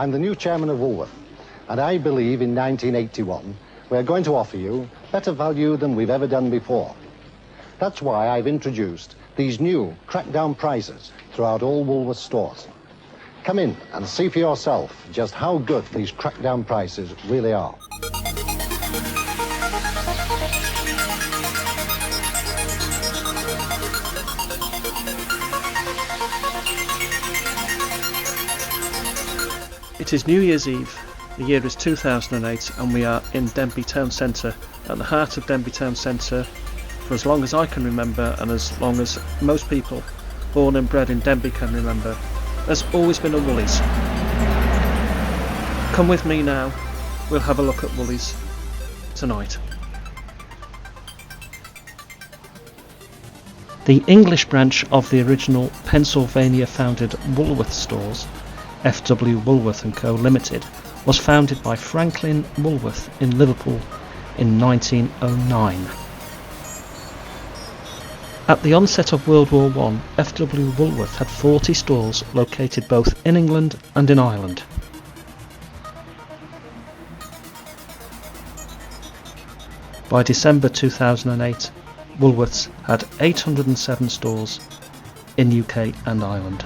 I'm the new chairman of Woolworth, and I believe in 1981 we're going to offer you better value than we've ever done before. That's why I've introduced these new crackdown prices throughout all Woolworth stores. Come in and see for yourself just how good these crackdown prices really are. It is New Year's Eve, the year is 2008, and we are in Denbigh Town Centre, at the heart of Denbigh Town Centre, for as long as I can remember and as long as most people born and bred in Denbigh can remember. There's always been a Woolies. Come with me now, we'll have a look at Woolies tonight. The English branch of the original Pennsylvania founded Woolworth stores, F.W.Woolworth Ltd, was founded by Franklin Woolworth in Liverpool in 1909. At the onset of World War I, F.W.Woolworth had 40 stores located both in England and in Ireland. By December 2008, Woolworths had 807 stores in UK and Ireland.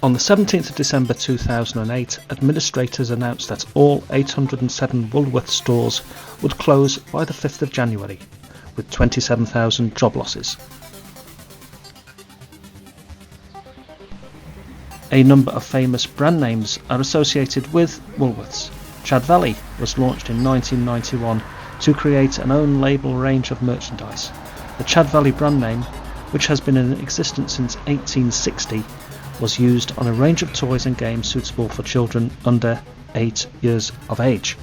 On the 17th of December 2008, administrators announced that all 807 Woolworth stores would close by the 5th of January, with 27,000 job losses. A number of famous brand names are associated with Woolworths. Chad Valley was launched in 1991 to create an own label range of merchandise. The Chad Valley brand name, which has been in existence since 1860, was used on a range of toys and games suitable for children under 8 years of age.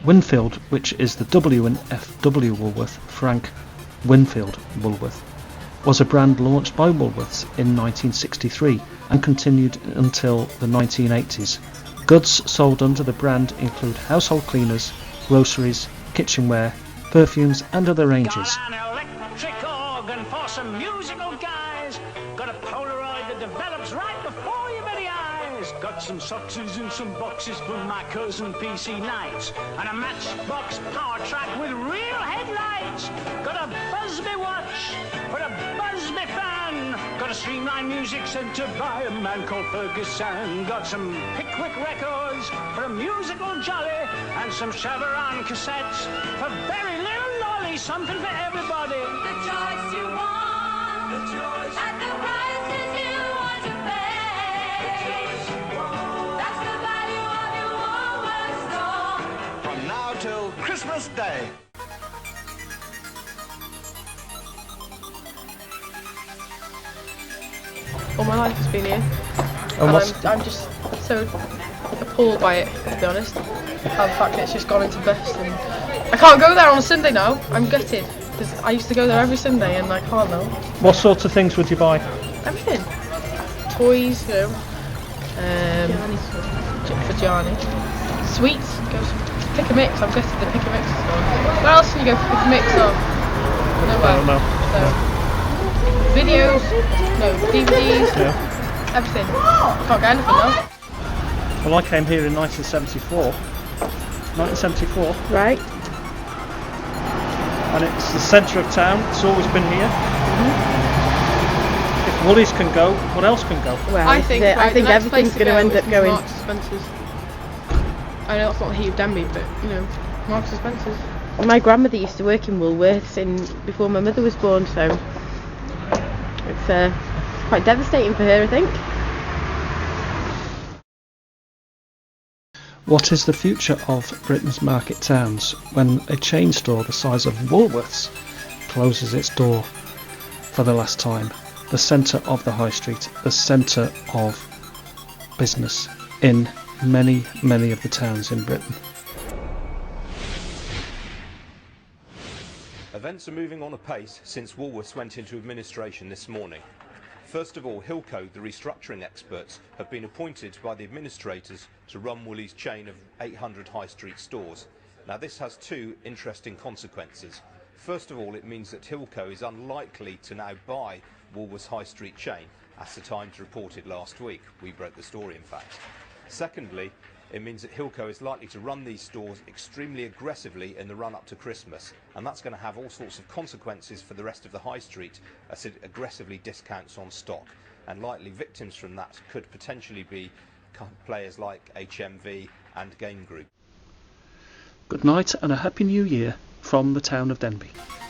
Winfield, which is the W in F.W. Woolworth, Frank Winfield Woolworth, was a brand launched by Woolworths in 1963 and continued until the 1980s. Goods sold under the brand include household cleaners, groceries, kitchenware, perfumes and other ranges. Got an electric organ for some musical guys. Got a Polaroid that develops right before your very eyes. Got some socks in some boxes for my cousin PC nights. And a matchbox power track with real headlights. Got a Busby watch for a Busby fan. Got a Streamline Music Centre by a man called Ferguson. Got some Pickwick records for a musical jolly. And some Chevron cassettes for very little lolly. Something for everybody. The choice you want, the choice at the prices you want to pay. That's the value of your Woolworth store. From now till Christmas Day. All my life has been here, And I'm just so appalled by it, to be honest. How the fact that it's just gone into bust, and I can't go there on a Sunday now. I'm gutted because I used to go there every Sunday, and I can't now. What sorts of things would you buy? Everything, toys, for Gianni, sweets. Go pick a mix. I'm gutted the pick a mix is gone. Where else can you go for pick a mix? Nowhere. No. Videos, no DVDs, Yeah. everything. Can't get anything now. Well, I came here in 1974. 1974. Right. And it's the centre of town. It's always been here. If Woolies can go, what else can go? Well, I think everything's going to end up going. Marks and Spencer's. I know that's not the heat of Denbigh, but you know, Marks and Spencer's. My grandmother used to work in Woolworths before my mother was born, so it's quite devastating for her, I think. What is the future of Britain's market towns when a chain store the size of Woolworths closes its door for the last time? The centre of the high street, the centre of business in many, many of the towns in Britain. Events are moving on apace since Woolworths went into administration this morning. First of all, Hilco, the restructuring experts, have been appointed by the administrators to run Woolies' chain of 800 high street stores. Now this has two interesting consequences. First of all, it means that Hilco is unlikely to now buy Woolworths high street chain, as the Times reported last week. We broke the story, in fact. Secondly, it means that Hilco is likely to run these stores extremely aggressively in the run-up to Christmas, and that's going to have all sorts of consequences for the rest of the high street as it aggressively discounts on stock. And likely victims from that could potentially be players like HMV and Game Group. Good night and a happy new year from the town of Denbigh.